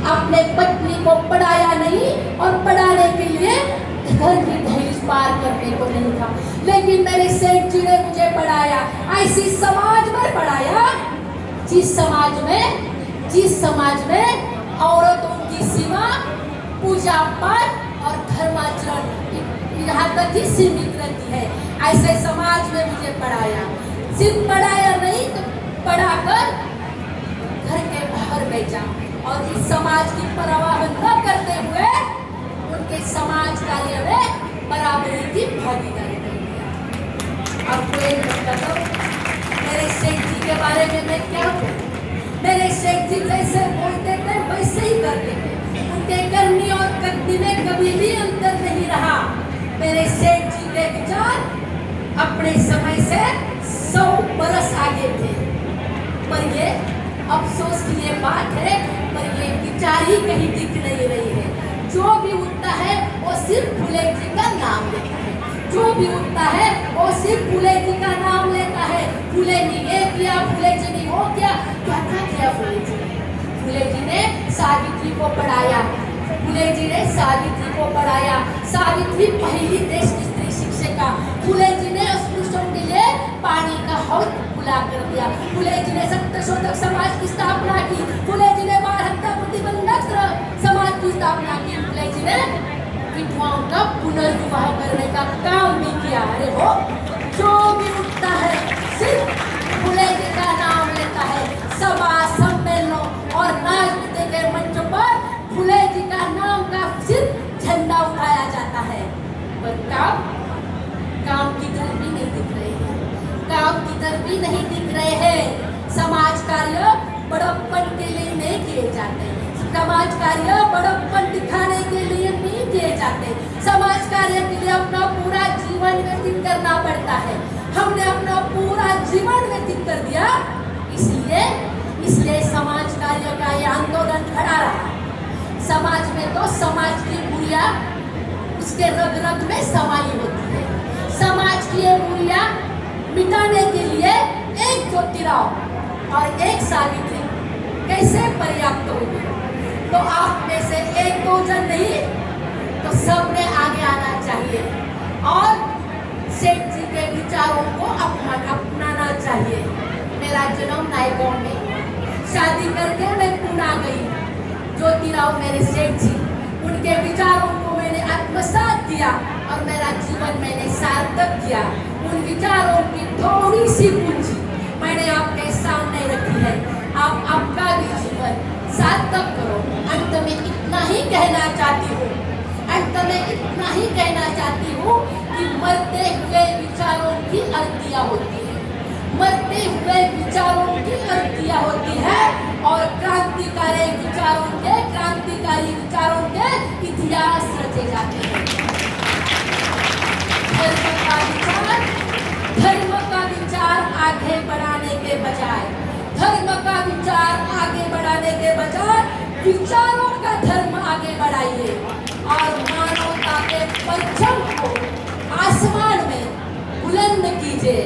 अपने पत्नी को पढ़ाया नहीं और पढ़ाने के लिए घर की दहलीज पार करने को नहीं था, लेकिन मेरे सेठ जी ने मुझे पढ़ाया। ऐसी समाज में पढ़ाया जिस समाज में औरतों की सीमा पूजा पाठ और धर्माचरण यहाँ तक ही सीमित रहती है। ऐसे समाज में मुझे पढ़ाया, सिर्फ पढ़ाया नहीं तो पढ़ाकर घर के बाहर भेजा और इस समाज की परवाह न करते हुए उनके समाज कार्य में बराबरी की भागीदारी कर दिया। अब कोई बताओ मेरे सेठ जी के बारे में मैं क्या बोलूं? मेरे सेठ जी जैसे बोलते थे वैसे ही करते थे, उनके करनी और करनी में कभी भी अंतर नहीं रहा। मेरे सेठ जी के विचार अपने समय से 100 बरस आगे थे, पर ये अफसोस की ये बात है, पर ये विचार ही कहीं दिख नहीं रही है। जो भी उठता है वो सिर्फ फुले जी का नाम लेता है, जो भी उठता है वो सिर्फ फुले जी का नाम लेता है। फुले ने ये किया, फुले जी ने वो किया, क्या किया फुले जी ने? फुले जी ने सावित्री को पढ़ाया, फुले जी ने सावित्री को पढ़ाया। सावित्री पहली देश की स्त्री शिक्षिका। फुले जी ने अस्पृश्यों के लिए पानी का हौज खुला कर दिया। फुले जी ने सत्यशोधक समाज की स्थापना की। फुले जी ने बाल हत्या प्रतिबंधक समाज की स्थापना की। फुले जी ने विधवाओं का पुनर्विवाह करने का काम भी किया। अरे वो जो भी उठता है सिर्फ फुले जी का नाम लेता है। सभा सम्मेलनों और राजनीति के मंचों पर फुले जी का नाम का सिर्फ झंडा उठाया जाता है, पर काम की तरफ भी नहीं दिख रहे हैं, काम की तरफ भी नहीं दिख रहे हैं। समाज कार्य बड़प्पन के लिए नहीं किए जाते, समाज कार्य बड़प्पन दिखाने के लिए नहीं किए जाते। समाज कार्य के लिए अपना पूरा जीवन व्यतीत करना पड़ता है। हमने अपना पूरा जीवन व्यतीत कर दिया, इसलिए समाज कार्य का ये आंदोलन खड़ा रहा। समाज में तो समाज की बुरियां उसके रग रग में समाई होती है। समाज की ये बुरियां मिटाने के लिए एक ज्योतिराव और एक सावित्री कैसे पर्याप्त होगी? तो आप में से एक दो जन नहीं तो सबने आगे आना चाहिए और सेठ जी के विचारों को अपनाना चाहिए। मेरा जन्म नायगांव में, शादी करके मैं पुणे गई। ज्योतिराव मेरे सेठ जी, उनके विचारों को मैंने आत्मसात किया और मेरा जीवन मैंने सार्थक किया। उन विचारों की थोड़ी सी पूंजी मैंने आपके सामने रखी है। आप आपका भी जीवन सार्थक करो। अंत में इतना ही कहना चाहती हूँ, कि मरते हुए विचारों की अर्थियाँ होती है, मरते हुए विचारों की अर्थियाँ होती है और क्रांतिकारी विचारों के इतिहास रचे जाते हैं। धर्म का विचार आगे बढ़ाने के बजाय विचारों का धर्म आगे बढ़ाइए और मानवता के परचम को आसमान में बुलंद कीजिए।